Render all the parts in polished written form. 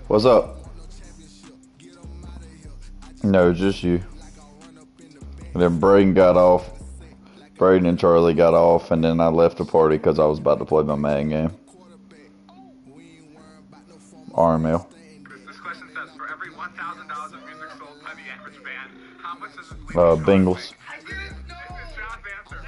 What's up? No, just you. And then Braden got off. Braden and Charlie got off, and then I left the party because I was about to play my Madden game. RML. This question says, for every $1,000 of music sold by the average band, how much does this leave Bengals. I didn't know. This is Sean's answer.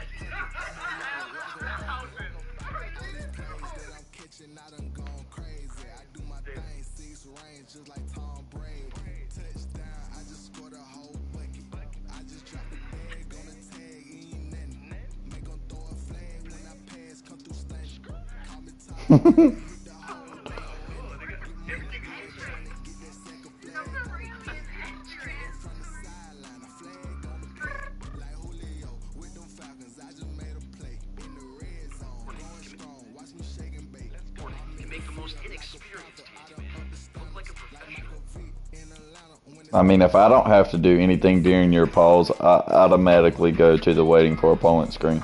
I mean, if I don't have to do anything during your pause, I automatically go to the waiting for opponent screen.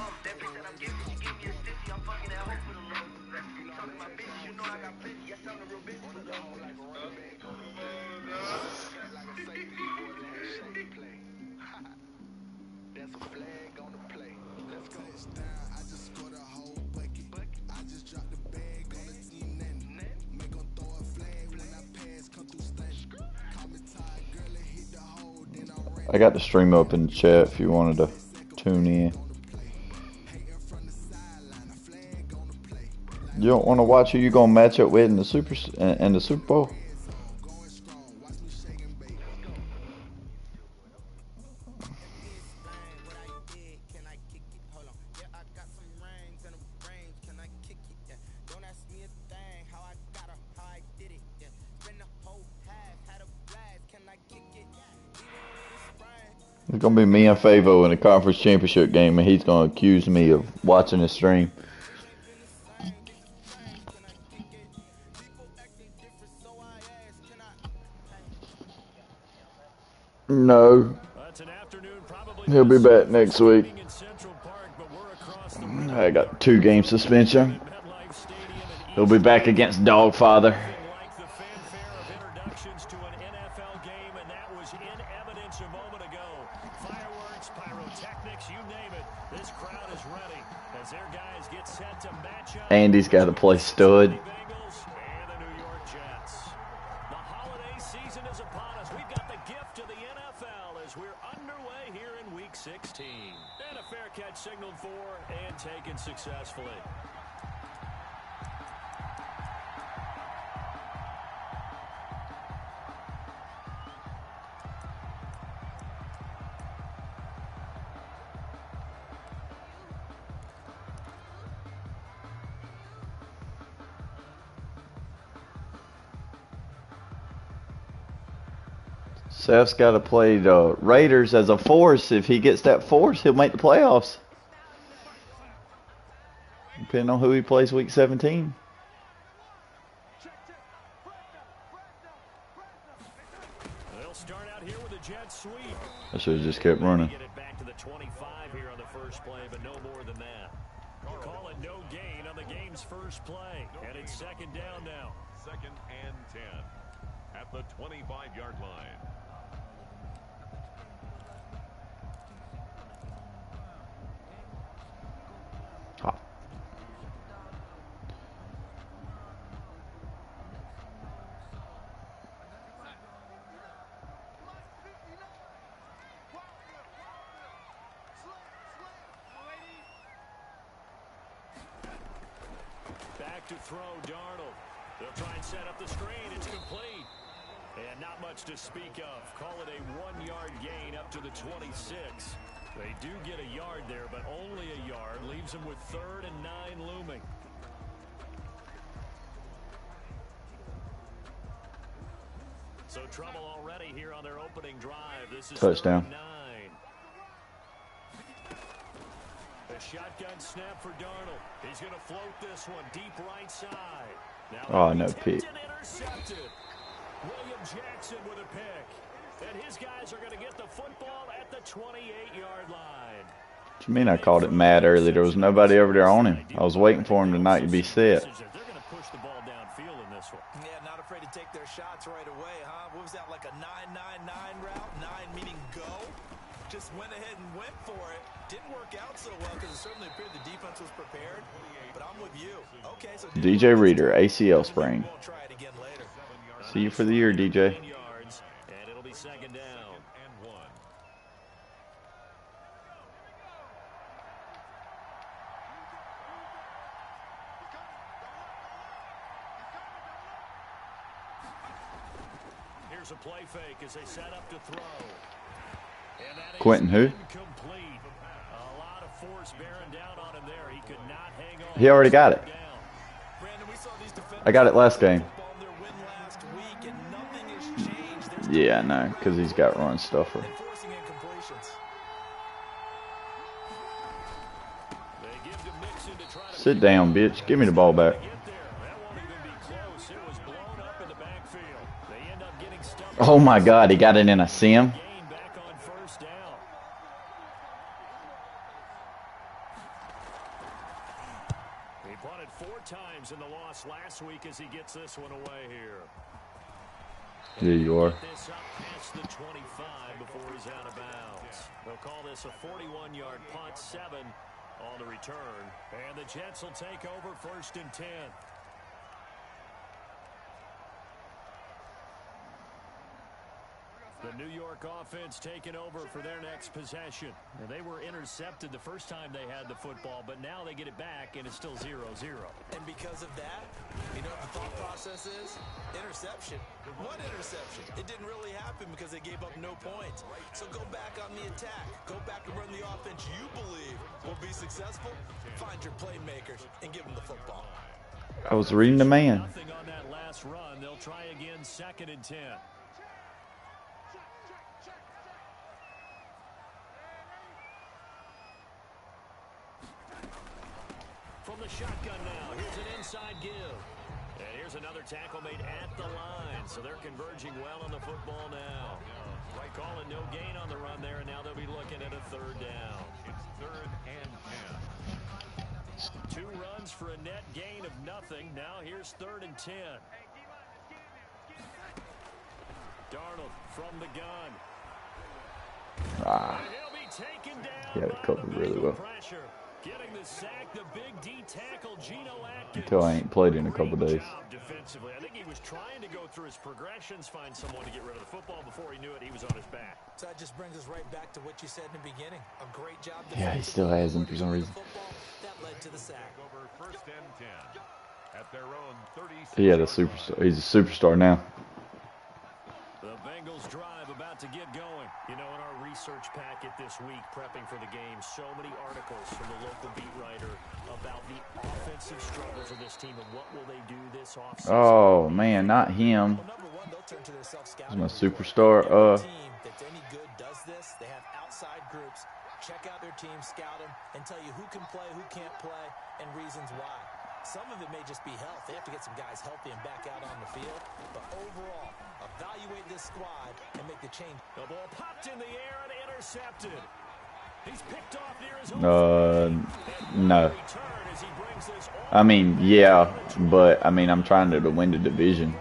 I got the stream up in the chat if you wanted to tune in. You don't want to watch who you gonna match up with in the Super Bowl? It's gonna be me and Favo in the conference championship game, and he's gonna accuse me of watching the stream. No. He'll be back next week. I got 2-game suspension. He'll be back against Dogfather. Andy's got to play stud. Signaled for and taken successfully. Seth's got to play the Raiders as a force. If he gets that force, he'll make the playoffs. Depending on who he plays week 17. They'll start out here with a jet sweep. I should have just kept running. Get it back to the 25 here on the first play, but no more than that. Call it no gain on the game's first play, and it's second down now. 2nd and 10 at the 25-yard line. Back to throw, Darnold. They'll try and set up the screen. It's complete. And not much to speak of. Call it a 1-yard gain up to the 26. They do get a yard there, but only a yard. Leaves them with 3rd and 9 looming. So trouble already here on their opening drive. This is touchdown. 9. A shotgun snap for Darnold. He's going to float this one deep right side. Oh, no pick. Intercepted. William Jackson with a pick. And his guys are going to get the football at the 28-yard line. What you mean I called it mad early? There was nobody over there on him. I was waiting for him tonight to be set. They're going to push the ball downfield in this one. Yeah, not afraid to take their shots certainly appeared the defense was prepared, but I'm with you. Okay, so DJ Reader, ACL sprain. won't try it again later. See you for the year, DJ. Yards, and it'll be second down. And 1. Here's a play fake as they set up to throw. And that is Quentin who? incomplete. A lot of force bearing down on him there. He could not hang on. He already got it. Brandon, we saw these defenders I got it last game. football in their win last week, and nothing has changed. They're still Yeah, I know, because he's got run stuffer. enforcing incompletions. They give to Mixon to try to Sit down, bitch. Give me the ball back. get there. That won't even be close. It was blown up in the backfield. They end up getting stuck. Oh my God, he got it in a sim. Gain back on first down. He punted 4 times in the loss last week as he gets this one away here. There you are. This up past the 25 before he's out of bounds. They'll call this a 41-yard punt, 7 on the return. And the Jets will take over 1st and 10. The New York offense taking over for their next possession. And they were intercepted the first time they had the football, but now they get it back, and it's still 0-0. And because of that, you know what the thought process is? Interception. What interception? It didn't really happen because they gave up no points. So go back on the attack. Go back and run the offense you believe will be successful. Find your playmakers and give them the football. I was reading the man. Nothing on that last run. They'll try again 2nd and 10. From the shotgun now, here's an inside give. And here's another tackle made at the line. So they're converging well on the football now. Calling no gain on the run there, and now they'll be looking at a 3rd down. It's 3rd and 10. 2 runs for a net gain of nothing. Now here's 3rd and 10. Darnold from the gun. Ah, He'll be taken down. he had it covered really well. Pressure. Getting the sack, the big D tackle, Geno Atkins. Until I ain't played in a couple Great days. job defensively. I think he was trying to go through his progressions, find someone to get rid of the football. Before he knew it, he was on his back. So that just brings us right back to what you said in the beginning. A great job. Yeah, he still has him for some reason. That led to the sack. Over 1st and 10. At their own 36. He had a superstar. He's a superstar now. The Bengals drive about to get going. You know, in our research packet this week, prepping for the game, so many articles from the local beat writer about the offensive struggles of this team and what will they do this offseason. Oh man, not him. Well, number one, they'll turn to their He's self-scouting. my superstar. Every team that's any good does this. They have outside groups. Check out their team, scout them, and tell you who can play, who can't play, and reasons why. Some of it may just be health. They have to get some guys healthy and back out on the field. But overall, evaluate this squad and make the change. The ball popped in the air and intercepted. He's picked off near his own. No. Return as he brings this I mean, yeah, but I mean, I'm trying to win the division,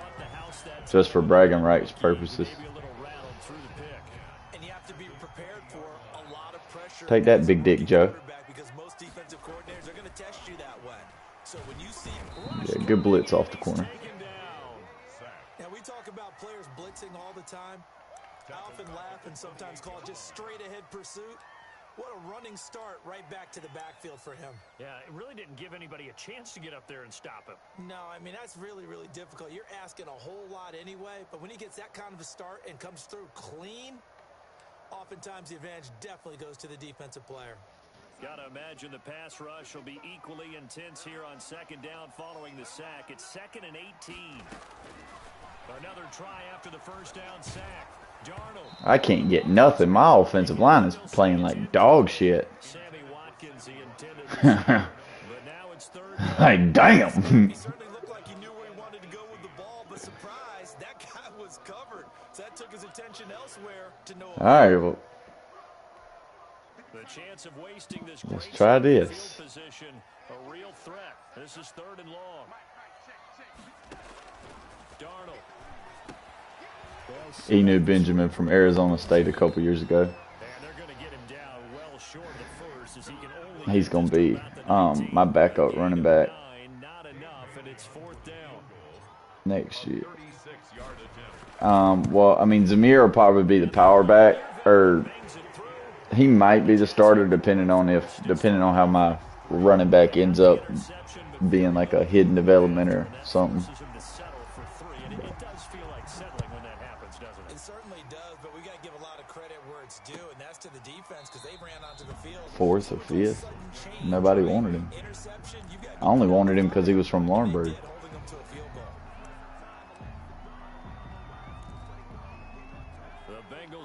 just for bragging rights purposes. maybe a little rattled through the pick. And you have to be prepared for a lot of pressure. Take that, Big Dick Joe. Because most defensive coordinators are going to test you that way. So when you see Yeah, good blitz off the corner. Taken down. Now, we talk about players blitzing all the time. I often laugh and sometimes call it just straight-ahead pursuit. What a running start right back to the backfield for him. Yeah, it really didn't give anybody a chance to get up there and stop him. No, I mean, that's really, really difficult. You're asking a whole lot anyway, but when he gets that kind of a start and comes through clean, oftentimes the advantage definitely goes to the defensive player. Got to imagine the pass rush will be equally intense here on 2nd down following the sack. It's 2nd and 18. Another try after the 1st down sack. Darnold. I can't get nothing. My offensive line is playing like dog shit. Sammy Watkins, the intended receiver. But now it's 3rd down. Like, damn. He certainly looked like he knew where he wanted to go with the ball, but surprise, that guy was covered. So that took his attention elsewhere to no All right, well, The chance of wasting this let's great try field this. position, a real threat. This is 3rd and long. Darnold. Enu Benjamin from Arizona State a couple years ago. And they're going to get him down well short of the first as he can only he's gonna be my backup running back next year. Well, I mean, Zamir will probably be the power back, or he might be the starter depending on how my running back ends up being like a hidden development or something. It certainly does, but we got to give a lot of credit where it's due, and that's to the defense because they ran onto the field. Fourth or fifth. Nobody wanted him. I only wanted him because he was from Laurinburg.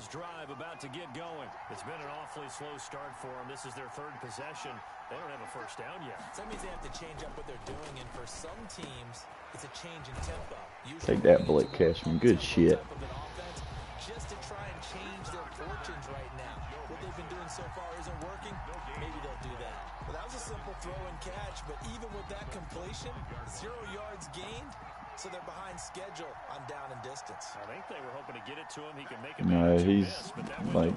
Drive about to get going. It's been an awfully slow start for them. This is their third possession. They don't have a first down yet. So that means they have to change up what they're doing, and for some teams, it's a change in tempo. Take that, Blake Cashman. Good shit. Just to try and change their fortunes right now. What they've been doing so far isn't working. Maybe they'll do that. Well, that was a simple throw and catch, but even with that completion, 0 yards gained. So they're behind schedule on down and distance. I think they were hoping to get it to him. He can make a no, he's like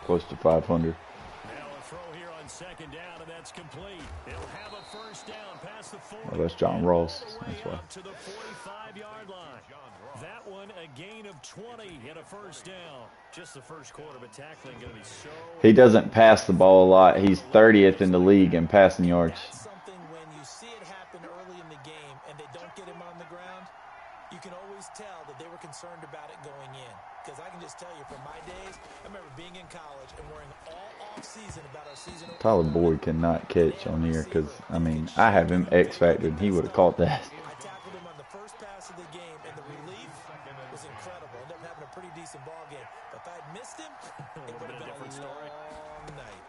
close to 500. Now a throw here on second down, and that's complete. They'll have a first down past the 40. Oh, that's John Ross. That's why. To the 45-yard line. That one a gain of 20 and a first down. Just the first quarter, but tackling going to be so. He doesn't pass the ball a lot. He's 30th in the league in passing yards. Tell that they were concerned about it going in, because I can just tell you from my days, I remember being in college and worrying all off season about our season. Tyler Boyd cannot catch on here because I mean I have him X-factored. He would have caught that. I tackled him on the first pass of the game, and the relief was incredible. Ended up having a pretty decent ball game, but if I had missed him, it would have been a long night.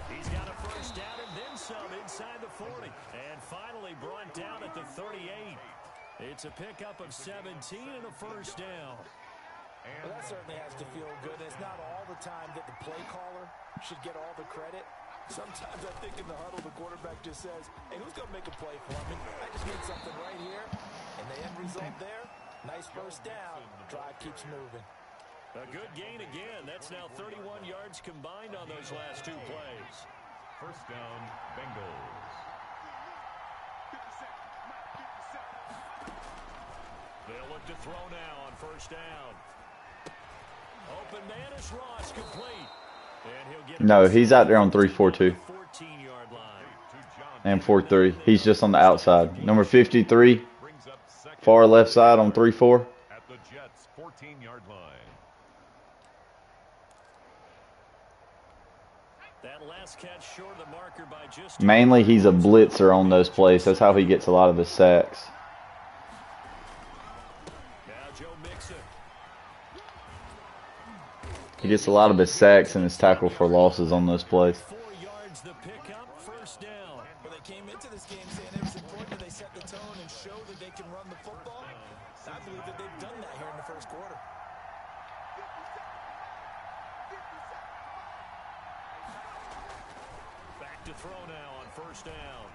He's got a first down and then some inside the 40, and finally brought down at the 38. It's a pickup of 17 and a first down. Well, that certainly has to feel good. It's not all the time that the play caller should get all the credit. Sometimes I think in the huddle, the quarterback just says, hey, who's going to make a play for me? I just need something right here. And the end result there, nice first down. Drive keeps moving. A good gain again. That's now 31 yards combined on those last two plays. First down, Bengals. They'll look to throw now on first down. Open man is Ross, complete. And he'll get no, he's out there on 3-4-2. 14-yard line. And 4-3. He's just on the outside. Number 53, far left side on 3-4. At the Jets' 14-yard line. That last catch short of the marker by just Mainly he's a blitzer on those plays. That's how he gets a lot of his sacks. He gets a lot of his sacks and his tackle for losses on those plays. 4 yards the pickup, first down. Well, they came into this game saying it was important that they set the tone and show that they can run the football. I believe that they've done that here in the first quarter. Back to throw now on first down.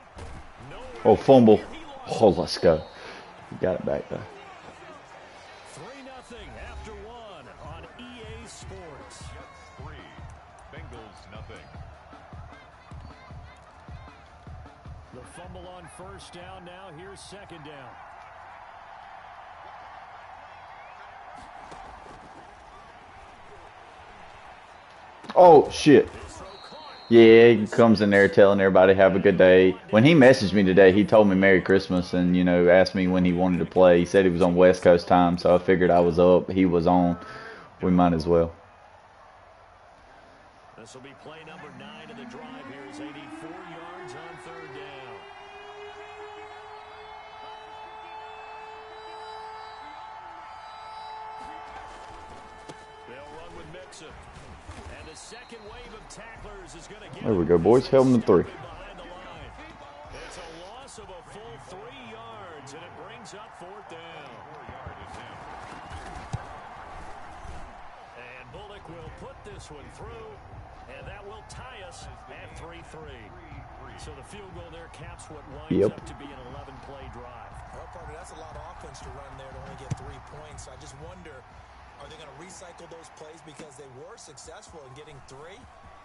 No. Oh, fumble. Oh, let's go. He got it back though. 3-0 after one on EA Sports. 3, Bengals nothing. The fumble on first down now. Here's second down. Oh, shit. Yeah, he comes in there telling everybody have a good day. When he messaged me today, he told me Merry Christmas and, you know, asked me when he wanted to play. He said he was on West Coast time, so I figured I was up. He was on. We might as well. This will be play number 9 of the drive here as they need 4 yards on third down. They'll run with Mixon. And the second wave of tacklers is going to get. There we go, boys. Held him to 3. It's a loss of a full 3 yards, and it brings up fourth down. And Bullock will put this one through, and that will tie us at 3-3. So the field goal there caps what winds up to be an 11-play drive. Well, partner, that's a lot of offense to run there to only get 3 points. I just wonder Are they going to recycle those plays because they were successful in getting 3?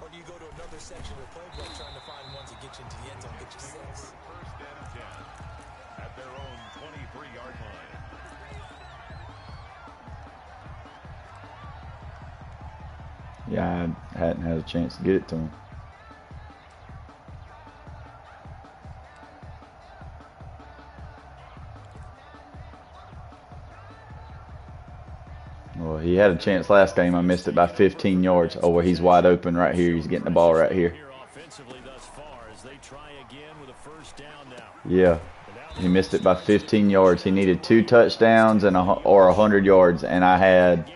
Or do you go to another section of the playbook trying to find ones that get you into the end zone, get you 6? First and 10 at their own 23-yard line. Yeah, I hadn't had a chance to get it to him. Well, he had a chance last game. I missed it by 15 yards. Oh, well, he's wide open right here. He's getting the ball right here. Yeah, he missed it by 15 yards. He needed 2 touchdowns and or 100 yards, and I had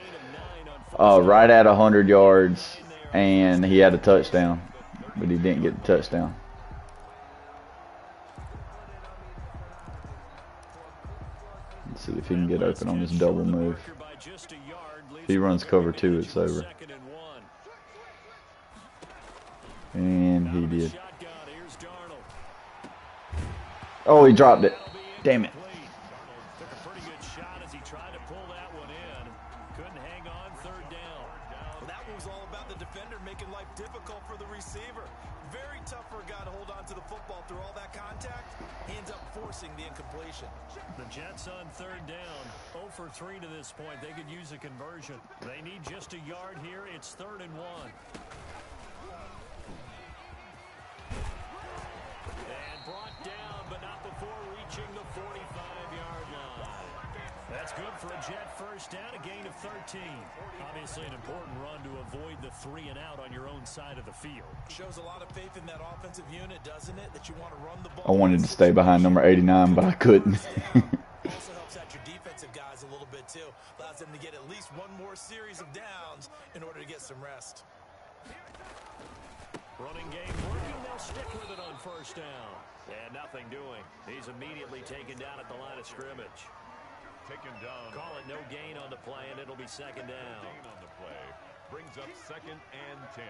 right at 100 yards, and he had a touchdown, but he didn't get the touchdown. Let's see if he can get open on this double move. If he runs cover 2, it's over. And he did. Oh, he dropped it. Damn it. Took a pretty good shot as he tried to pull that one in. Couldn't hang on, 3rd down. Well, that one was all about the defender making life difficult for the receiver. Very tough for a guy to hold on to the football through all that contact. He ends up forcing the incompletion. The Jets on 3rd down. 0 for 3 to this point. They could use a conversion. They need just a yard here. It's 3rd and 1. And brought down, but not before reaching the 45-yard line. That's good for a Jet first down, a gain of 13. Obviously an important run to avoid the 3 and out on your own side of the field. Shows a lot of faith in that offensive unit, doesn't it? That you want to run the ball. I wanted to stay behind number 89, but I couldn't. Also helps out your defensive guys a little bit too. Allows them to get at least one more series of downs in order to get some rest. Running game working, they'll stick with it on 1st down. And nothing doing. He's immediately taken down at the line of scrimmage. Taken down. Call it no gain on the play, and it'll be 2nd down. Gain on the play brings up 2nd and 10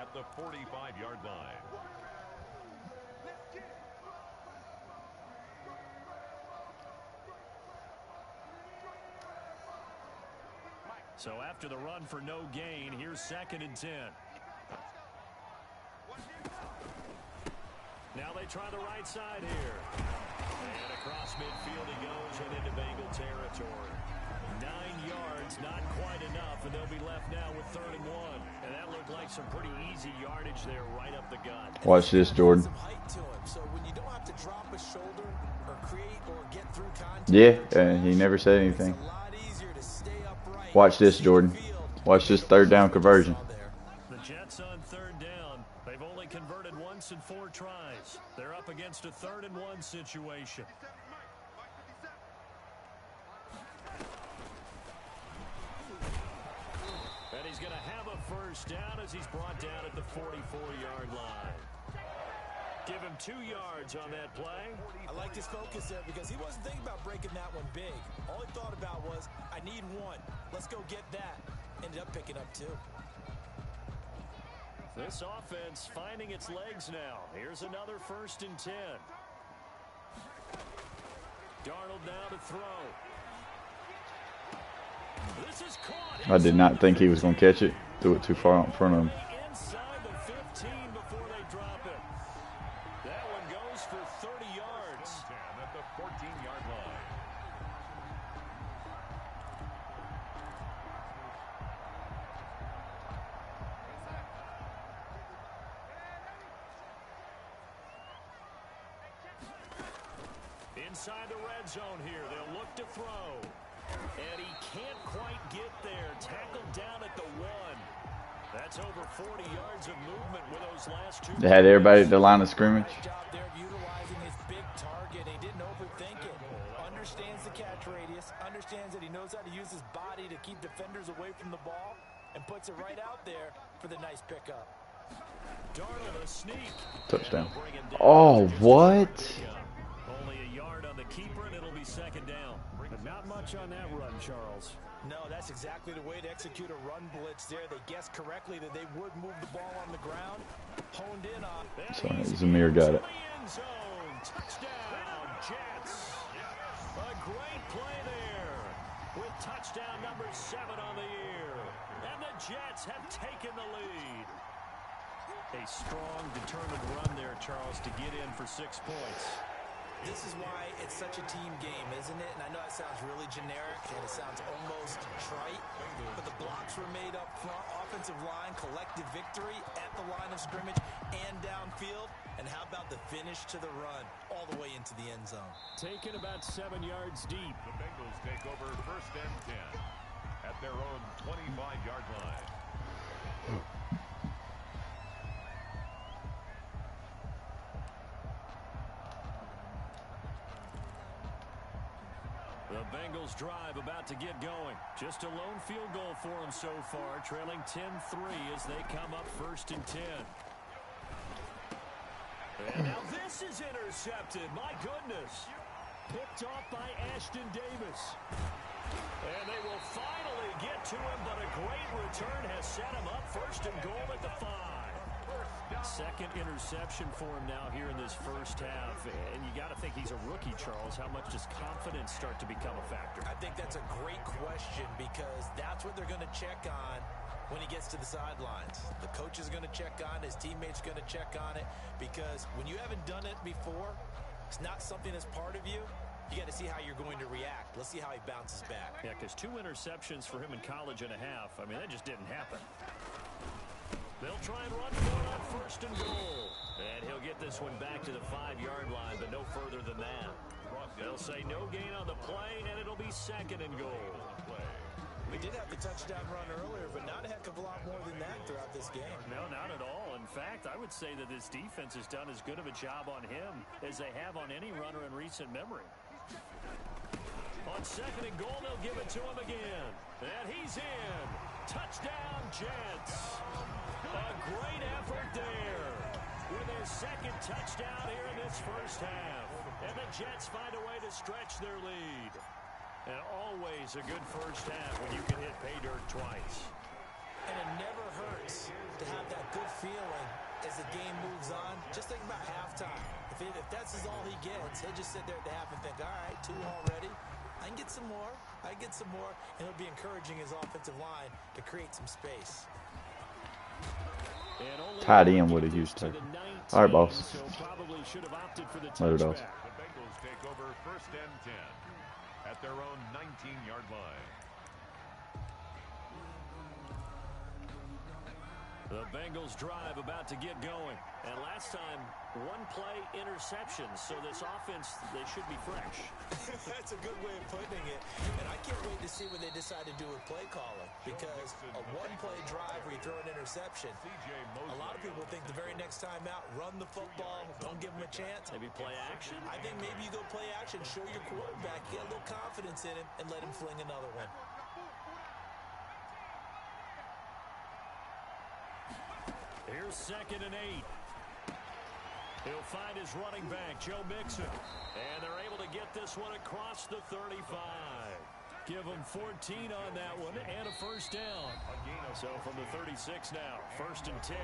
at the 45-yard line. So after the run for no gain, here's 2nd and 10. Now they try the right side here. And across midfield he goes and into Bengal territory. 9 yards, not quite enough, and they'll be left now with 3rd and 1. And that looked like some pretty easy yardage there right up the gut. Watch this, Jordan. Some height to him, so when you don't have to drop a shoulder or create or get through contact. Yeah, he never said anything. It's a lot easier to stay upright. Watch this, Jordan. Watch this 3rd down conversion. The Jets on 3rd down. They've only converted once in 4 tries. They're up against a 3rd and 1 situation. And he's going to have a 1st down as he's brought down at the 44-yard line. Give him 2 yards on that play. I liked his focus there because he wasn't thinking about breaking that one big. All he thought about was, I need 1. Let's go get that. Ended up picking up 2. This offense finding its legs now. Here's another 1st and 10. Darnold now to throw. This is caught. I did not think he was going to catch it. Threw it too far out in front of him. Inside the 15 before they drop it. That one goes for 30 yards. 10 at the 14-yard line. Inside the red zone here, they'll look to throw. And he can't quite get there. Tackled down at the 1. That's over 40 yards of movement with those last 2. They had everybody at the line of scrimmage. Nice job there of utilizing his big target. He didn't overthink it. Understands the catch radius. Understands that he knows how to use his body to keep defenders away from the ball. And puts it right out there for the nice pickup. Darnold a sneak. Touchdown. Oh, what? Only a yard on the keeper, and it'll be 2nd down. But not much on that run, Charles. No, that's exactly the way to execute a run blitz there. They guessed correctly that they would move the ball on the ground. Honed in on. Sorry, Zamir got it. Touchdown, Jets. A great play there with touchdown touchdown number 7 on the year. And the Jets have taken the lead. A strong, determined run there, Charles, to get in for 6 points. This is why it's such a team game, isn't it? And I know it sounds really generic and it sounds almost trite, but the blocks were made up front, offensive line, collective victory at the line of scrimmage and downfield. And how about the finish to the run all the way into the end zone? Taken about 7 yards deep. The Bengals take over 1st and 10 at their own 25-yard line. The Bengals drive about to get going. Just a lone field goal for them so far, trailing 10-3 as they come up 1st and 10. And now this is intercepted. My goodness. Picked off by Ashton Davis. And they will finally get to him, but a great return has set him up 1st and goal at the 5. 2nd interception for him now here in this 1st half. And you got to think he's a rookie, Charles. How much does confidence start to become a factor? I think that's a great question because that's what they're going to check on when he gets to the sidelines. The coach is going to check on it. His teammates are going to check on it because when you haven't done it before, it's not something that's part of you. You got to see how you're going to react. Let's see how he bounces back. Yeah, because 2 interceptions for him in college and a half. I mean, that just didn't happen. They'll try and run for it on 1st and goal. And he'll get this one back to the 5-yard line, but no further than that. They'll say no gain on the play, and it'll be 2nd and goal. We did have the touchdown run earlier, but not a heck of a lot more than that throughout this game. No, not at all. In fact, I would say that this defense has done as good of a job on him as they have on any runner in recent memory. On 2nd and goal, they'll give it to him again. And he's in. Touchdown, Jets. A great effort there with their 2nd touchdown here in this 1st half. And the Jets find a way to stretch their lead. And always a good 1st half when you can hit pay dirt twice. And it never hurts to have that good feeling as the game moves on. Just think about halftime. If that's all he gets, he'll just sit there at the half and think, all right, 2 already. I can get some more. I can get some more. And it'll be encouraging his offensive line to create some space. Tight end with a huge tackle. All right, boss. Let it off. The Bengals take over 1st and 10 at their own 19-yard line. The Bengals drive about to get going. And last time, 1-play interceptions. So this offense, they should be fresh. That's a good way of putting it. And I can't wait to see what they decide to do with play calling. Because a 1-play drive where you throw an interception, a lot of people think the very next time out, run the football, don't give them a chance. Maybe play action? I think maybe you go play action, show your quarterback, get a little confidence in him, and let him fling another one. Here's 2nd and 8. He'll find his running back, Joe Mixon. And they're able to get this one across the 35. Give him 14 on that one and a 1st down. So from the 36 now, 1st and 10.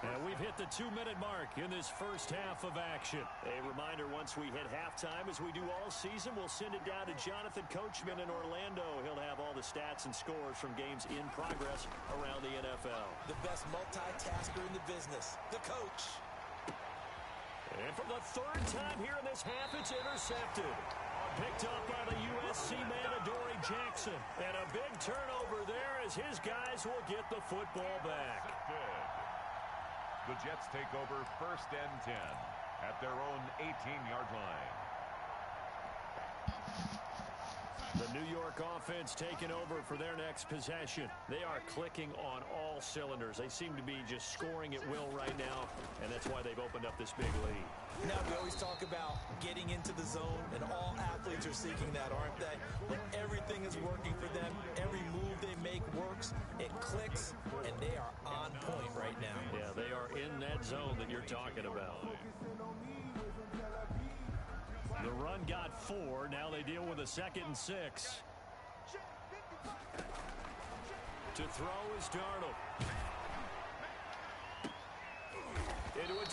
And we've hit the 2-minute mark in this 1st half of action. A reminder, once we hit halftime, as we do all season, we'll send it down to Jonathan Coachman in Orlando. He'll have all the stats and scores from games in progress around the NFL. The best multitasker in the business, the coach. And for the 3rd time here in this half, it's intercepted. Picked up by the USC man, Adoree Jackson. And a big turnover there as his guys will get the football back. The Jets take over 1st and 10 at their own 18-yard line. The New York offense taking over for their next possession. They are clicking on all cylinders. They seem to be just scoring at will right now, and that's why they've opened up this big lead. Now, we always talk about getting into the zone, and all athletes are seeking that, aren't they? When everything is working for them, every move they make works, it clicks, and they are on point right now. Yeah, they are in that zone that you're talking about. The run got 4. Now they deal with a 2nd and 6. To throw is Darnold.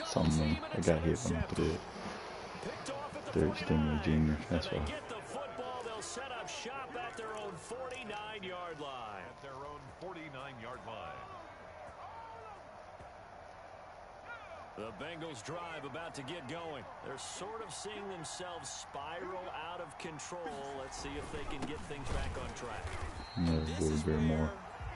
Someone I got hit when I threw it. Derek Stingley Jr. That's why. Get the football. They'll set up shop at their own 49 The Bengals drive about to get going. They're sort of seeing themselves spiral out of control. Let's see if they can get things back on track. No, This is Boy where Bearmore.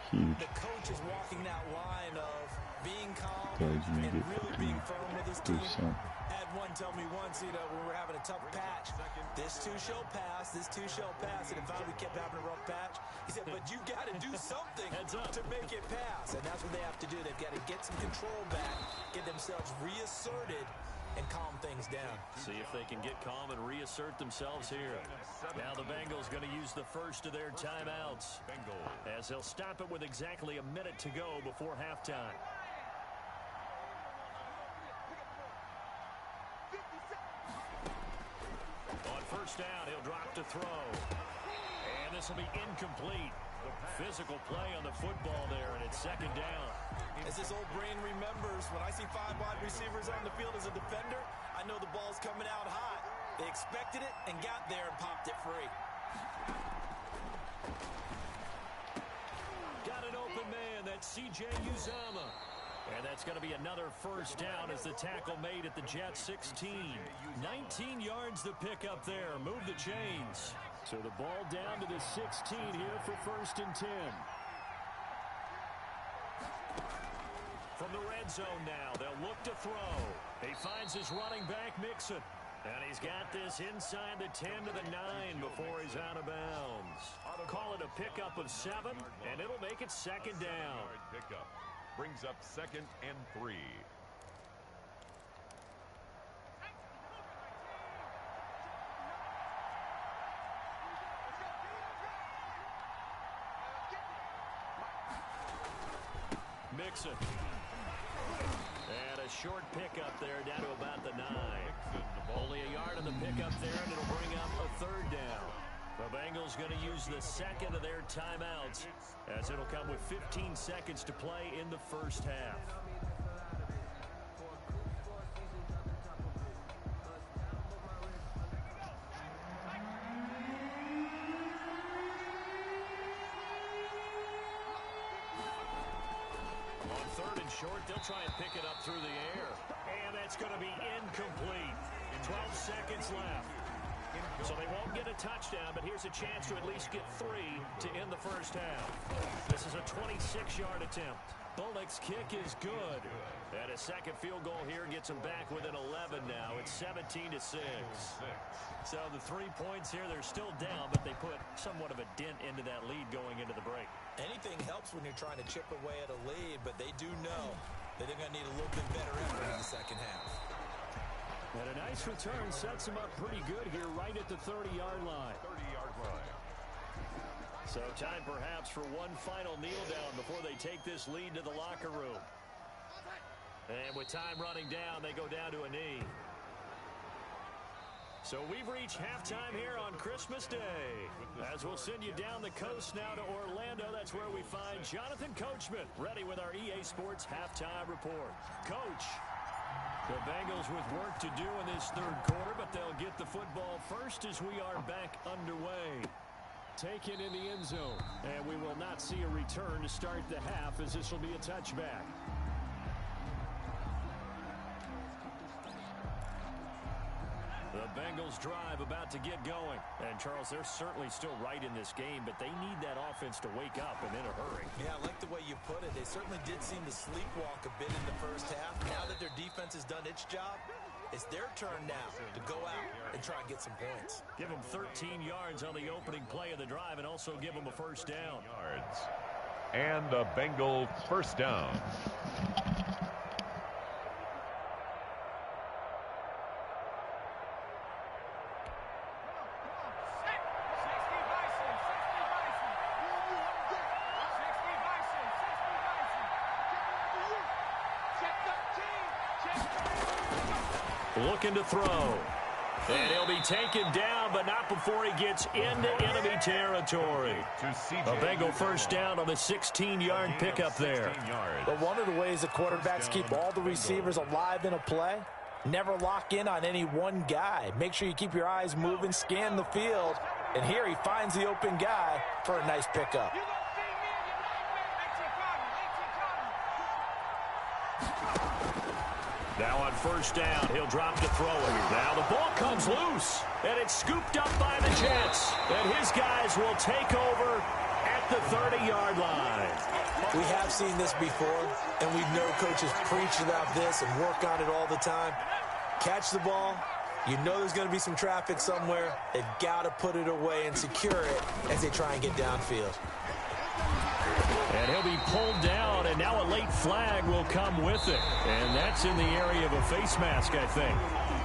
Huge. the coach is walking that line of being calm Guys, you and get really being firm with his team. some. Had one tell me once, when we were having a tough patch, this too shall pass, this too shall pass. And if we kept having a rough patch, he said, but you got to do something to make it pass. And that's what they have to do. They've got to get some control back, get themselves reasserted, and calm things down. See if they can get calm and reassert themselves here. Now the Bengals going to use the first of their timeouts as they'll stop it with exactly a minute to go before halftime. On first down, he'll drop to throw. And this will be incomplete. Physical play on the football there, and it's second down. As his old brain remembers, when I see 5 wide receivers on the field as a defender, I know the ball's coming out hot. They expected it and got there and popped it free. Got an open man. That's C.J. Uzomah. And that's going to be another first down as the tackle made at the Jets 16. 19 yards to pick up there. Move the chains. So the ball down to the 16 here for first and 10. From the red zone now, they'll look to throw. He finds his running back, Mixon. And he's got this inside the 10 to the 9 before he's out of bounds. Call it a pickup of 7, and it'll make it second down. Pickup brings up 2nd and 3. Mixon. And a short pickup there down to about the 9. Only a yard on the pickup there, and it'll bring up a third down. The Bengals going to use the second of their timeouts as it'll come with 15 seconds to play in the first half. On third and short, they'll try and pick it up through the air. And that's going to be incomplete. 12 seconds left. So they won't get a touchdown, but here's a chance to at least get 3 to end the first half. This is a 26-yard attempt. Bullock's kick is good. And a second field goal here gets them back within 11 now. It's 17-6. So the 3 points here, they're still down, but they put somewhat of a dent into that lead going into the break. Anything helps when you're trying to chip away at a lead, but they do know that they're going to need a little bit better effort in the second half. And a nice return sets him up pretty good here right at the 30-yard line. 30-yard line. So time perhaps for one final kneel down before they take this lead to the locker room. And with time running down, they go down to a knee. So we've reached halftime here on Christmas Day. As we'll send you down the coast now to Orlando, that's where we find Jonathan Coachman ready with our EA Sports halftime report. Coach. The Bengals with work to do in this third quarter, but they'll get the football first as we are back underway. Taken in the end zone, and we will not see a return to start the half as this will be a touchback. The Bengals drive about to get going. And, Charles, they're certainly still right in this game, but they need that offense to wake up and in a hurry. Yeah, I like the way you put it. They certainly did seem to sleepwalk a bit in the first half. Now that their defense has done its job, it's their turn now to go out and try and get some points. Give them 13 yards on the opening play of the drive and also give them a first down. Yards. And a Bengal first down. Looking to throw. And he'll be taken down, but not before he gets into enemy territory. A Bengal first down on the 16-yard pickup there. But one of the ways the quarterbacks keep all the receivers alive in a play, never lock in on any one guy. Make sure you keep your eyes moving, scan the field. And here he finds the open guy for a nice pickup. Now on first down, he'll drop to throw it. Now the ball comes loose, and it's scooped up by the Jets. And his guys will take over at the 30-yard line. We have seen this before, and we know coaches preach about this and work on it all the time. Catch the ball. You know there's going to be some traffic somewhere. They've got to put it away and secure it as they try and get downfield. And he'll be pulled down, and now a late flag will come with it. And that's in the area of a face mask, I think.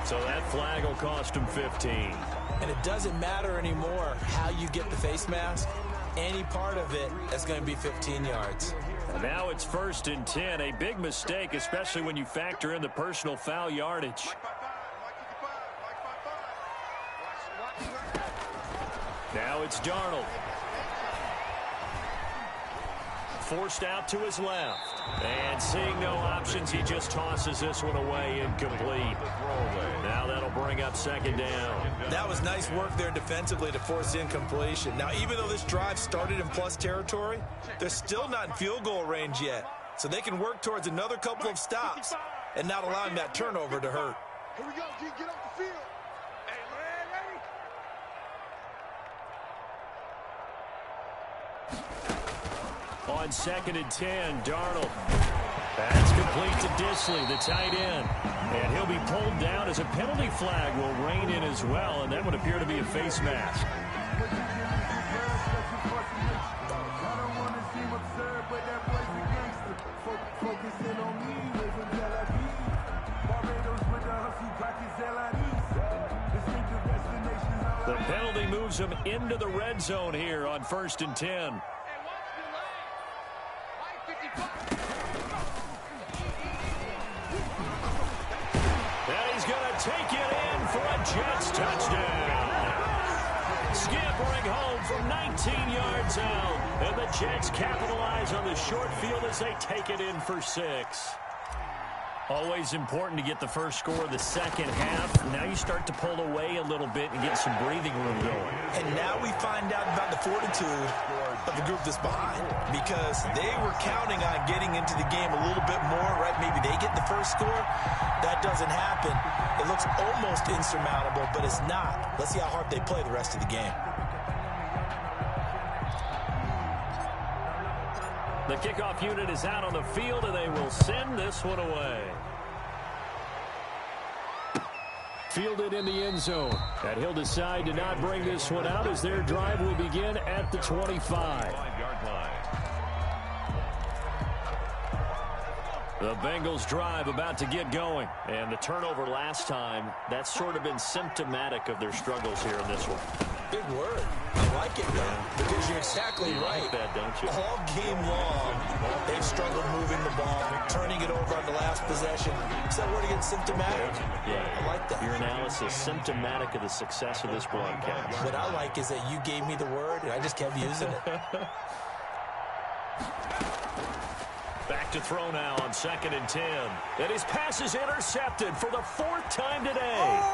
So that flag will cost him 15. And it doesn't matter anymore how you get the face mask. Any part of it is going to be 15 yards. And now it's 1st and 10. A big mistake, especially when you factor in the personal foul yardage. Now it's Darnold. Forced out to his left. And seeing no options, he just tosses this one away, incomplete. Now that'll bring up 2nd down. That was nice work there defensively to force incompletion. Now, even though this drive started in plus territory, they're still not in field goal range yet. So they can work towards another couple of stops and not allowing that turnover to hurt. Here we go, G, get off the field. On 2nd and 10, Darnold. That's complete to Disley, the tight end. And he'll be pulled down as a penalty flag will rein in as well, and that would appear to be a face mask. The penalty moves him into the red zone here on 1st and 10. Take it in for a Jets touchdown. Scampering home from 19 yards out. And the Jets capitalize on the short field as they take it in for 6. Always important to get the first score of the second half. Now you start to pull away a little bit and get some breathing room going. And now we find out about the fortitude of the group that's behind, because they were counting on getting into the game a little bit more, right? Maybe they get the first score. That doesn't happen. It looks almost insurmountable, but it's not. Let's see how hard they play the rest of the game. The kickoff unit is out on the field, and they will send this one away. Fielded in the end zone. And he'll decide to not bring this one out as their drive will begin at the 25. The Bengals drive about to get going. And the turnover last time, that's sort of been symptomatic of their struggles here in this one. Big word. I like it, though, because you're exactly right. Like that, don't you? All game long, they've struggled moving the ball, turning it over on the last possession. Is that word again, symptomatic? Yeah. I like that. Your analysis, symptomatic of the success of this broadcast. What I like is that you gave me the word, and I just kept using it. Back to throw now on 2nd and 10. And his pass is intercepted for the 4th time today.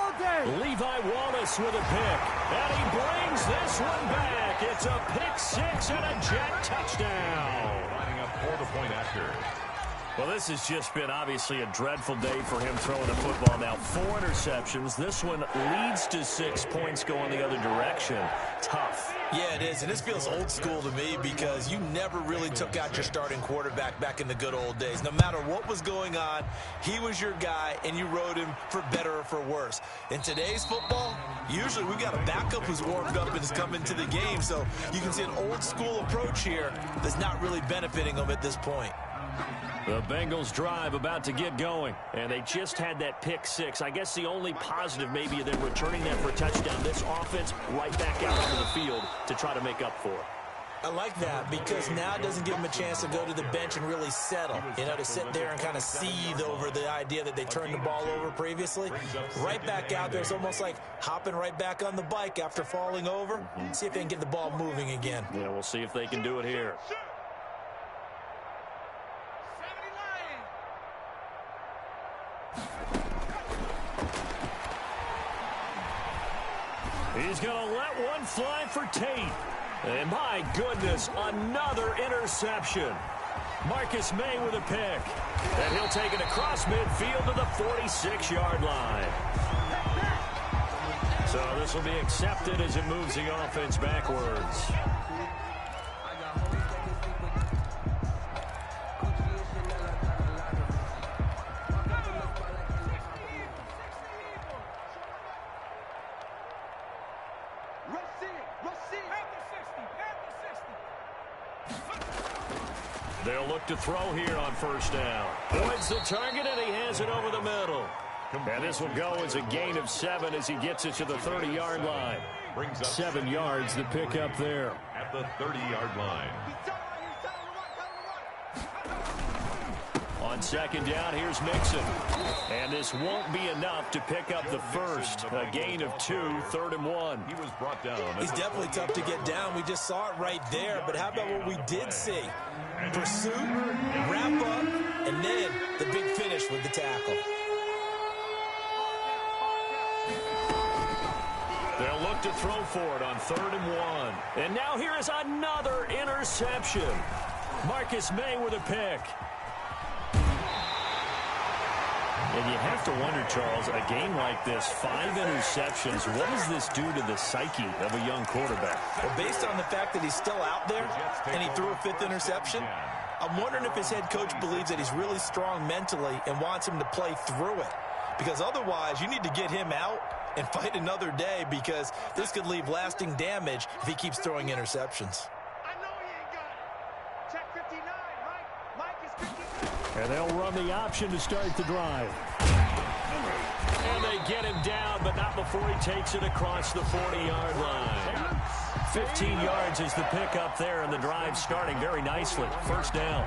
Levi Wallace with a pick. And he brings this one back. It's a pick 6 and a Jet touchdown. Lining up for the point after. Well, this has just been obviously a dreadful day for him throwing the football. Now 4 interceptions. This one leads to 6 points going the other direction. Tough. Yeah, it is, and this feels old school to me because you never really took out your starting quarterback back in the good old days. No matter what was going on, he was your guy, and you rode him for better or for worse. In today's football, usually we've got a backup who's warmed up and is coming to the game, so you can see an old school approach here that's not really benefiting them at this point. The Bengals drive about to get going, and they just had that pick 6. I guess the only positive maybe of them returning that for a touchdown. This offense right back out onto the field to try to make up for it. I like that because now it doesn't give them a chance to go to the bench and really settle, to sit there and kind of seethe over the idea that they turned the ball over previously. Right back out there. It's almost like hopping right back on the bike after falling over. See if they can get the ball moving again. Yeah, we'll see if they can do it here. He's going to let one fly for Tate. And my goodness, another interception. Marcus May with a pick. And he'll take it across midfield to the 46-yard line. So this will be accepted as it moves the offense backwards. They'll look to throw here on first down. Points the target, and he has it over the middle. And this will go as a gain of 7 as he gets it to the 30-yard line. 7 yards to pick up there. At the 30-yard line. On second down, here's Mixon. And this won't be enough to pick up the first. A gain of 2, 3rd and 1. He was brought down. He's definitely tough to get down. We just saw it right there. But how about what we did see? Pursuit, wrap up, and then the big finish with the tackle. They'll look to throw for it on 3rd and 1. And now here is another interception. Marcus May with a pick. And you have to wonder, Charles, a game like this, 5 interceptions, what does this do to the psyche of a young quarterback? Well, based on the fact that he's still out there and he threw a 5th interception, I'm wondering if his head coach believes that he's really strong mentally and wants him to play through it. Because otherwise, you need to get him out and fight another day, because this could leave lasting damage if he keeps throwing interceptions. I know he ain't got it. Check 59, right? Mike is 59. And they'll run the option to start the drive. And they get him down, but not before he takes it across the 40-yard line. 15 yards is the pickup there, and the drive starting very nicely. First down.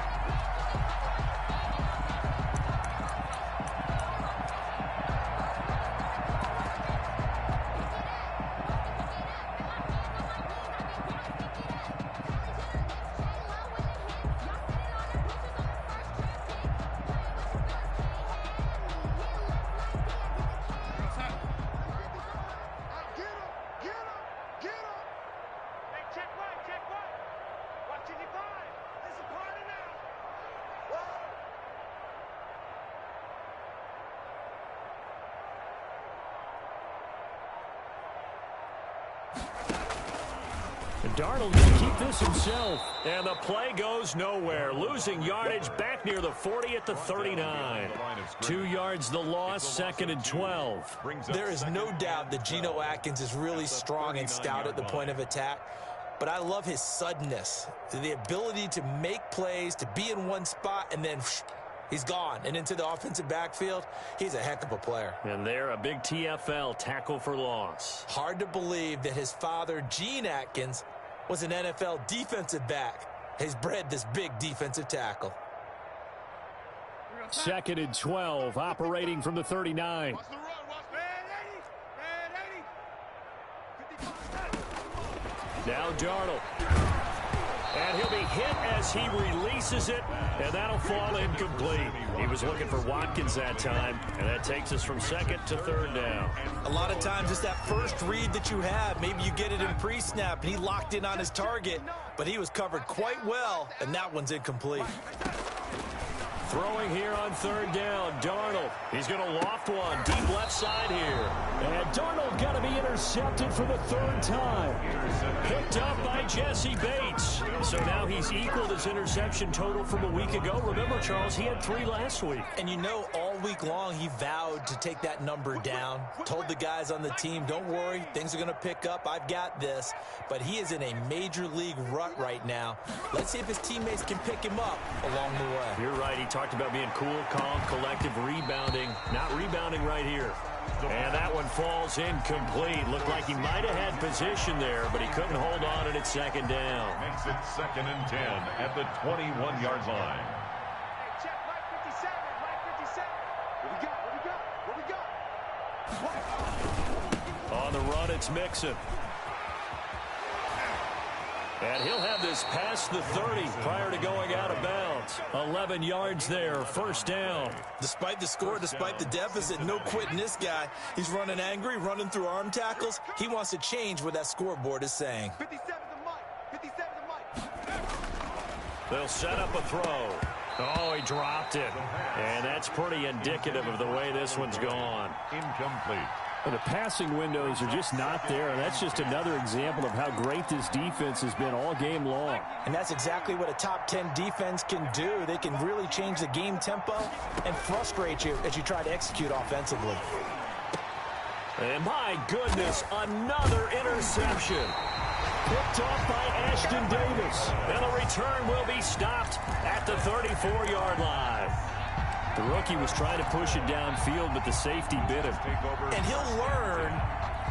Darnold going to keep this himself. And the play goes nowhere. Losing yardage back near the 40 at the 39. 2 yards the loss, 2nd and 12. There is no doubt that Geno Atkins is really strong and stout at the point of attack. But I love his suddenness, the ability to make plays, to be in one spot, and then he's gone and into the offensive backfield. He's a heck of a player. And there, a big TFL, tackle for loss. Hard to believe that his father, Gene Atkins, was an NFL defensive back. He's bred this big defensive tackle. 2nd and 12, operating from the 39. Watch the run. Watch man 80. Man 80. 55. Now Darnold. And he'll be hit as he releases it, and that'll fall incomplete. He was looking for Watkins that time, and that takes us from 2nd to 3rd down. A lot of times it's that first read that you have. Maybe you get it in pre-snap, and he locked in on his target, but he was covered quite well, and that one's incomplete. Throwing here on 3rd down, Darnold. He's going to loft one, deep left side here. And Darnold got to be intercepted for the 3rd time. Picked up by Jesse Bates. So now he's equaled his interception total from a week ago. Remember, Charles, he had 3 last week. And you know, all week long he vowed to take that number down. Told the guys on the team, don't worry, things are going to pick up. I've got this. But he is in a major league rut right now. Let's see if his teammates can pick him up along the way. You're right. He talked about being cool, calm, collective, rebounding. Not rebounding right here. And that one falls incomplete. Looked like he might have had position there, but he couldn't hold on, and it's 2nd down. Makes it 2nd and 10 at the 21-yard line. Hey, check Mike 57. Mike 57. What we got? What we got? What we got? On the run, it's Mixon. And he'll have this past the 30 prior to going out of bounds. 11 yards there, 1st down. Despite the score, despite the deficit, no quitting this guy. He's running angry, running through arm tackles. He wants to change what that scoreboard is saying. 57 to Mike. 57 to Mike. They'll set up a throw. Oh, he dropped it. And that's pretty indicative of the way this one's gone. Incomplete. The passing windows are just not there, and that's just another example of how great this defense has been all game long. And that's exactly what a top 10 defense can do. They can really change the game tempo and frustrate you as you try to execute offensively. And my goodness, another interception. Picked off by Ashton Davis. And the return will be stopped at the 34-yard line. The rookie was trying to push it downfield, but the safety bit him. And he'll learn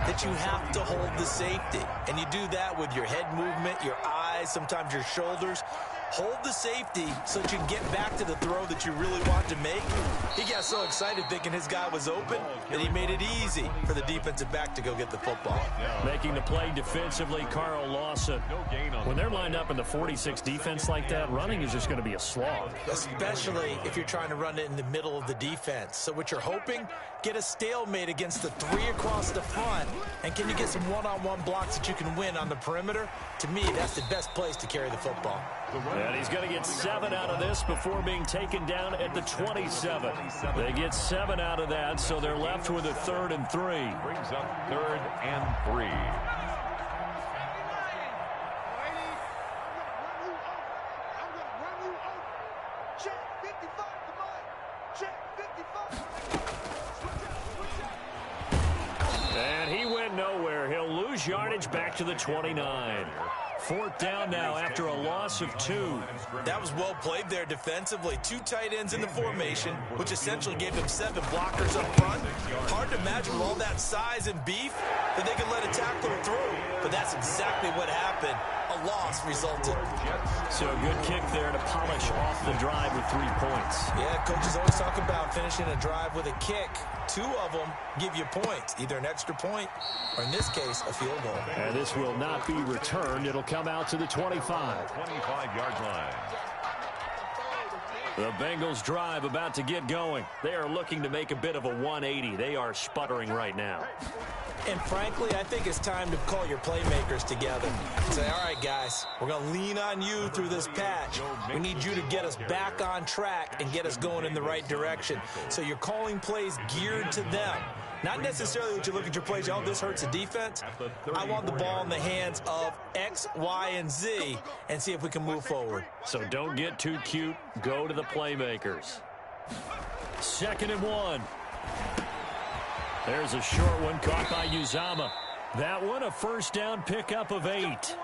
that you have to hold the safety. And you do that with your head movement, your eyes, sometimes your shoulders. Hold the safety so that you can get back to the throw that you really want to make. He got so excited thinking his guy was open that he made it easy for the defensive back to go get the football. Making the play defensively, Carl Lawson. When they're lined up in the 46 defense like that, running is just going to be a slog. Especially if you're trying to run it in the middle of the defense. So what you're hoping, get a stalemate against the three across the front. And can you get some one-on-one blocks that you can win on the perimeter? To me, that's the best place to carry the football. And he's going to get 7 out of this before being taken down at the 27. They get 7 out of that, so they're left with a 3rd and 3. Brings up 3rd and 3. And he went nowhere. He'll lose yardage back to the 29. 4th down now after a loss of 2. That was well played there defensively. 2 tight ends in the formation, which essentially gave them 7 blockers up front. Hard to imagine with all that size and beef that they could let a tackler through. But that's exactly what happened. A loss resulted. So a good kick there to polish off the drive with 3 points. Yeah, coaches always talk about finishing a drive with a kick. 2 of them give you points, either an extra point or, in this case, a field goal. And this will not be returned. It'll come out to the 25. 25-yard line. The Bengals drive about to get going. They are looking to make a bit of a 180. They are sputtering right now. And frankly, I think it's time to call your playmakers together and say, all right, guys, we're going to lean on you through this patch. We need you to get us back on track and get us going in the right direction. So you're calling plays geared to them. Not necessarily that you look at your plays, oh, this hurts the defense. I want the ball in the hands of X, Y, and Z and see if we can move forward. So don't get too cute. Go to the playmakers. 2nd and 1. There's a short one caught by Uzama. That one, a 1st down pickup of 8.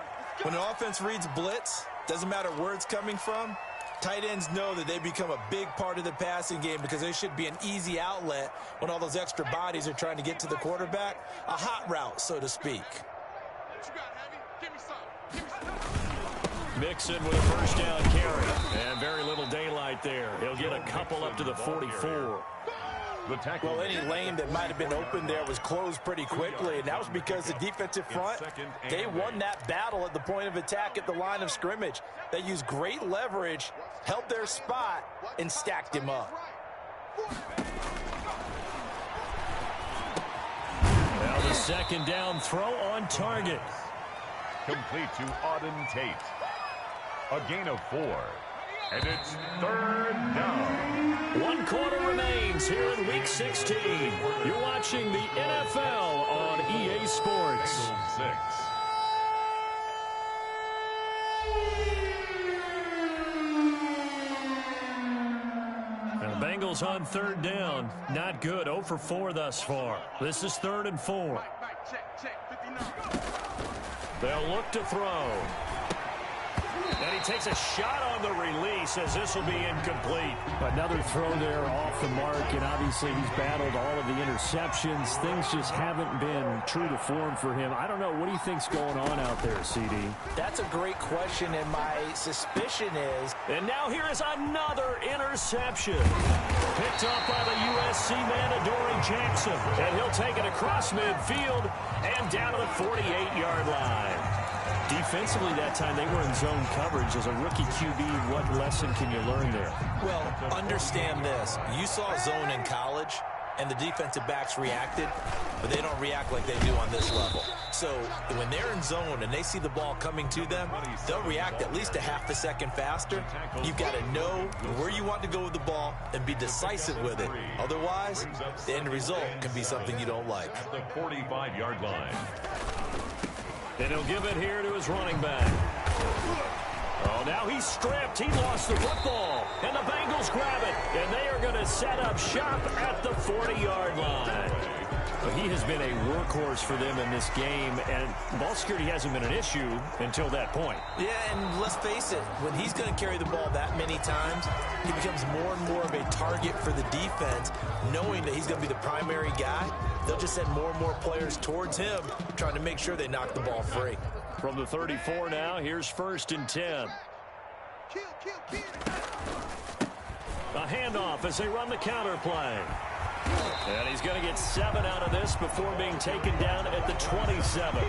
When an offense reads blitz, doesn't matter where it's coming from, tight ends know that they become a big part of the passing game because they should be an easy outlet when all those extra bodies are trying to get to the quarterback. A hot route, so to speak. Mixon with a 1st down carry. And very little daylight there. He'll get a couple up to the 44. Well, any lane that might have been open there was closed pretty quickly, and that was because the defensive front, they won that battle at the point of attack at the line of scrimmage. They used great leverage, held their spot, and stacked him up. Now the 2nd down throw on target. Complete to Auden Tate. A gain of 4. And it's 3rd down. 1 quarter remains here in Week 16. You're watching the NFL on EA Sports. 6. And the Bengals on 3rd down. Not good. 0 for 4 thus far. This is 3rd and 4. They'll look to throw. And he takes a shot on the release as this will be incomplete. Another throw there off the mark, and obviously he's battled all of the interceptions. Things just haven't been true to form for him. I don't know. What do you think's going on out there, CD? That's a great question, and my suspicion is... And now here is another interception. Picked up by the USC man, Adoree Jackson. And he'll take it across midfield and down to the 48-yard line. Defensively that time, they were in zone coverage. As a rookie QB, what lesson can you learn there? Well, understand this. You saw zone in college. and the defensive backs reacted, but they don't react like they do on this level. So when they're in zone and they see the ball coming to them, they'll react at least a half a second faster. You've got to know where you want to go with the ball and be decisive with it. Otherwise, the end result can be something you don't like. At the 45-yard line. And he'll give it here to his running back. Oh, now he's stripped. He lost the football. And the Bengals grab it. And they are going to set up shop at the 40-yard line. But he has been a workhorse for them in this game, and ball security hasn't been an issue until that point. Yeah, and let's face it, when he's going to carry the ball that many times, he becomes more and more of a target for the defense, knowing that he's going to be the primary guy. They'll just send more and more players towards him, trying to make sure they knock the ball free. From the 34 now, here's 1st and 10. A handoff as they run the counter play. And he's going to get 7 out of this before being taken down at the 27.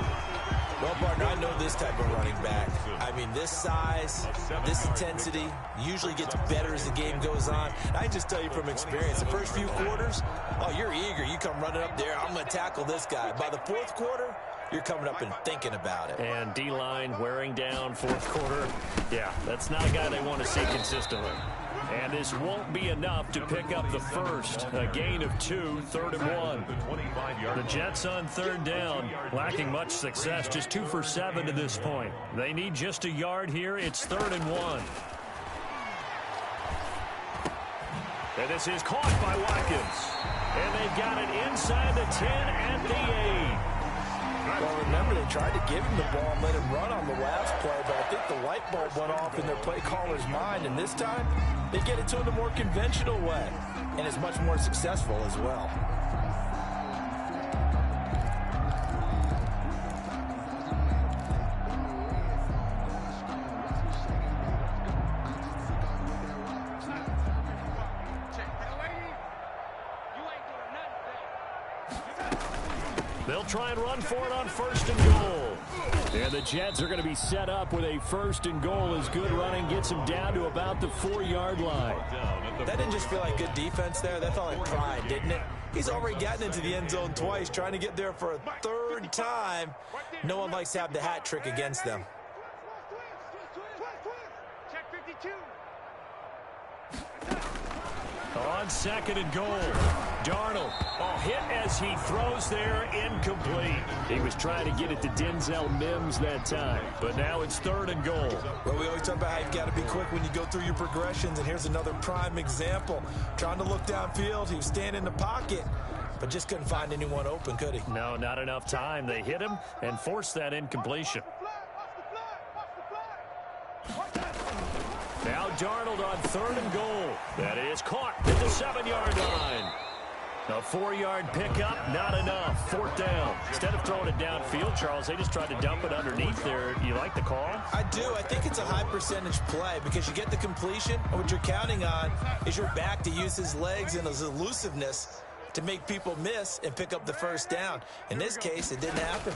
Well, partner, I know this type of running back. I mean, this size, this intensity usually gets better as the game goes on. I just tell you from experience, the first few quarters, oh, you're eager. You come running up there, I'm going to tackle this guy. By the 4th quarter, you're coming up and thinking about it. And D-line wearing down 4th quarter. Yeah, that's not a guy they want to see consistently. And this won't be enough to pick up the first. A gain of 2, 3rd and 1. The Jets on 3rd down, lacking much success, just 2 for 7 to this point. They need just a yard here. It's 3rd and 1. And this is caught by Watkins. And they've got it inside the 10 at the 8. Well, remember, they tried to give him the ball and let him run on the last play, but I think the light bulb went off in their play caller's mind, and this time they get it to him the more conventional way, and it's much more successful as well. They'll try and run for it on 1st and goal. And the Jets are going to be set up with a 1st and goal as good running gets them down to about the 4-yard line. That didn't just feel like good defense there. That felt like pride, didn't it? He's already gotten into the end zone twice, trying to get there for a 3rd time. No one likes to have the hat trick against them. Check 52. On 2nd and goal, Darnold, hit as he throws there, incomplete. He was trying to get it to Denzel Mims that time, but now it's 3rd and goal. Well, we always talk about how you've got to be quick when you go through your progressions, and here's another prime example. Trying to look downfield, he was standing in the pocket, but just couldn't find anyone open, could he? No, not enough time. They hit him and forced that incompletion. Now Darnold on 3rd and goal. That is caught at the 7-yard line. A 4-yard pickup, not enough. 4th down. Instead of throwing it downfield, Charles, they just tried to dump it underneath there. You like the call? I do. I think it's a high percentage play because you get the completion, and what you're counting on is your back to use his legs and his elusiveness to make people miss and pick up the 1st down. In this case, it didn't happen.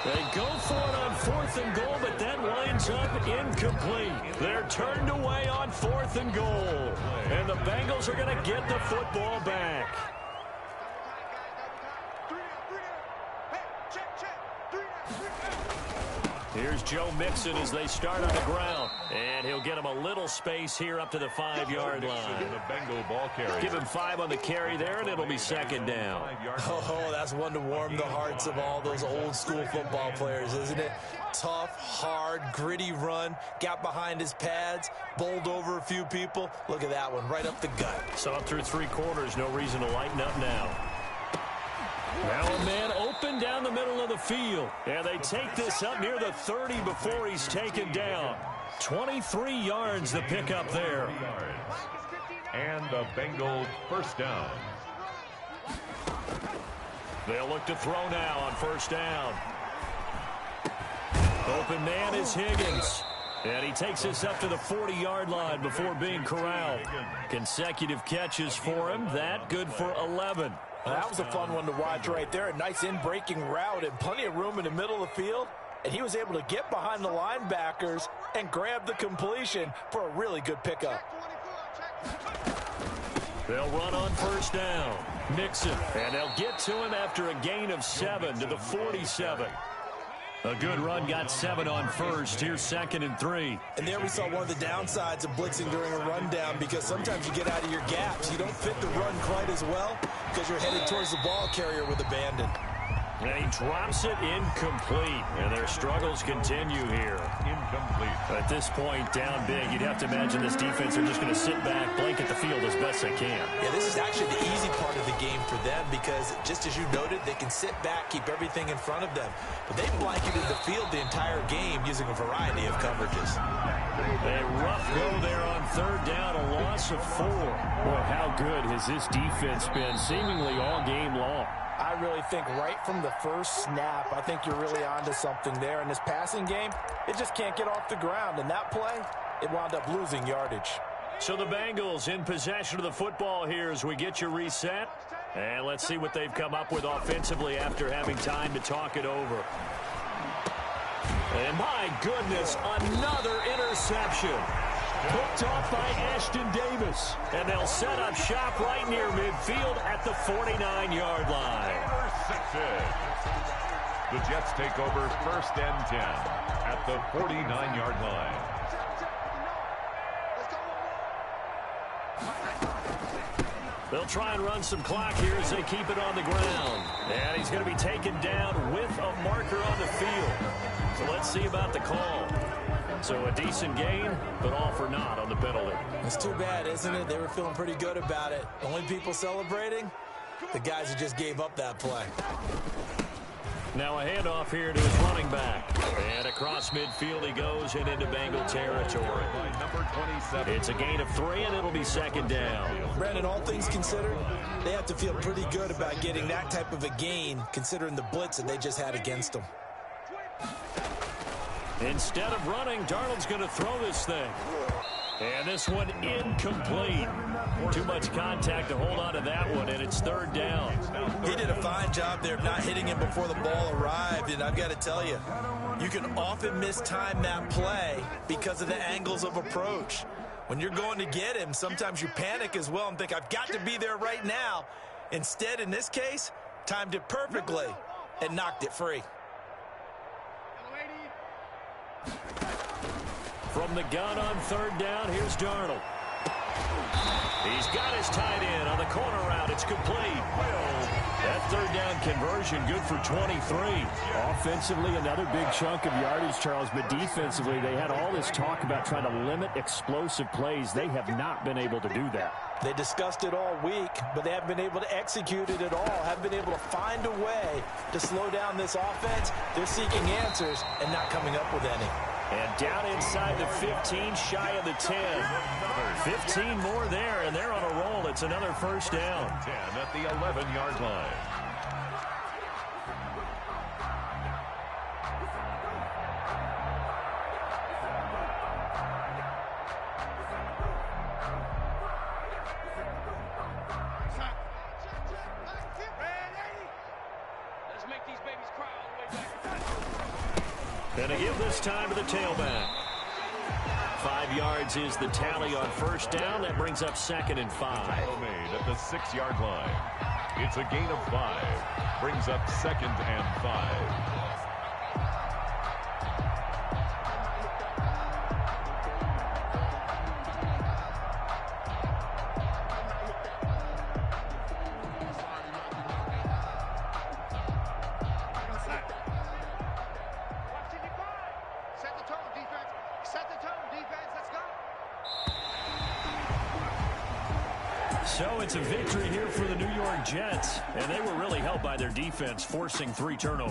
They go for it on 4th and goal, but that winds up incomplete. They're turned away on 4th and goal. And the Bengals are going to get the football back. Here's Joe Mixon as they start on the ground. And he'll get him a little space here up to the 5-yard line. The Bengal ball carrier. Give him 5 on the carry there, and it'll be 2nd down. Oh, that's one to warm the hearts of all those old school football players, isn't it? Tough, hard, gritty run, got behind his pads, bowled over a few people. Look at that one, right up the gut. So up through 3 quarters, no reason to lighten up now. Now a man open down the middle of the field. And they take this up near the 30 before he's taken down. 23 yards the pickup there. And the Bengals 1st down. They'll look to throw now on 1st down. Open man is Higgins. And he takes this up to the 40-yard line before being corralled. Consecutive catches for him. That good for 11. Well, that was a fun one to watch right there. A nice in-breaking route and plenty of room in the middle of the field. And he was able to get behind the linebackers and grab the completion for a really good pickup. They'll run on first down. Mixon, and they'll get to him after a gain of 7 to the 47. A good run, got 7 on first. Here's 2nd and 3. And there we saw one of the downsides of blitzing during a rundown, because sometimes you get out of your gaps. You don't fit the run quite as well because you're headed towards the ball carrier with abandon. And he drops it incomplete. And their struggles continue here. Incomplete. At this point, down big, you'd have to imagine this defense are just going to sit back, blanket the field as best they can. Yeah, this is actually the easy part of the game for them, because just as you noted, they can sit back, keep everything in front of them. But they blanketed the field the entire game using a variety of coverages. A rough go there on 3rd down, a loss of 4. Boy, how good has this defense been seemingly all game long? I really think right from the first snap, I think you're really onto something there. In this passing game, it just can't get off the ground. And that play, it wound up losing yardage. So the Bengals in possession of the football here as we get you reset. And let's see what they've come up with offensively after having time to talk it over. And my goodness, another interception. Picked off by Ashton Davis. And they'll set up shop right near midfield at the 49-yard line. Intercepted. The Jets take over 1st and 10 at the 49-yard line. They'll try and run some clock here as they keep it on the ground. And he's going to be taken down with a marker on the field. So let's see about the call. So a decent gain, but all for naught on the penalty. It's too bad, isn't it? They were feeling pretty good about it. Only people celebrating? The guys who just gave up that play. Now a handoff here to his running back. And across midfield he goes and into Bengal territory. Number 27. It's a gain of 3, and it'll be 2nd down. Brandon, all things considered, they have to feel pretty good about getting that type of a gain, considering the blitz that they just had against them. Instead of running, Darnold's going to throw this thing. And this one incomplete. Too much contact to hold on to that one, and it's 3rd down. He did a fine job there of not hitting him before the ball arrived, and I've got to tell you, you can often mistime that play because of the angles of approach. When you're going to get him, sometimes you panic as well and think, I've got to be there right now. Instead, in this case, timed it perfectly and knocked it free. From the gun on 3rd down, here's Darnold. He's got his tight end on the corner route. It's complete. That 3rd down conversion good for 23. Offensively, another big chunk of yardage, Charles, but defensively, they had all this talk about trying to limit explosive plays. They have not been able to do that. They discussed it all week, but they haven't been able to execute it at all, haven't been able to find a way to slow down this offense. They're seeking answers and not coming up with any. And down inside the 15, shy of the 10. 15 more there, and they're on a roll. It's another 1st down. 10 at the 11-yard line. Let's make these babies cry all the way back. And to give this time to the tailback. 5 yards is the tally on 1st down. That brings up 2nd and 5. Tackle made at the 6-yard line. It's a gain of 5. Brings up 2nd and 5. So it's a victory here for the New York Jets, and they were really helped by their defense, forcing 3 turnovers.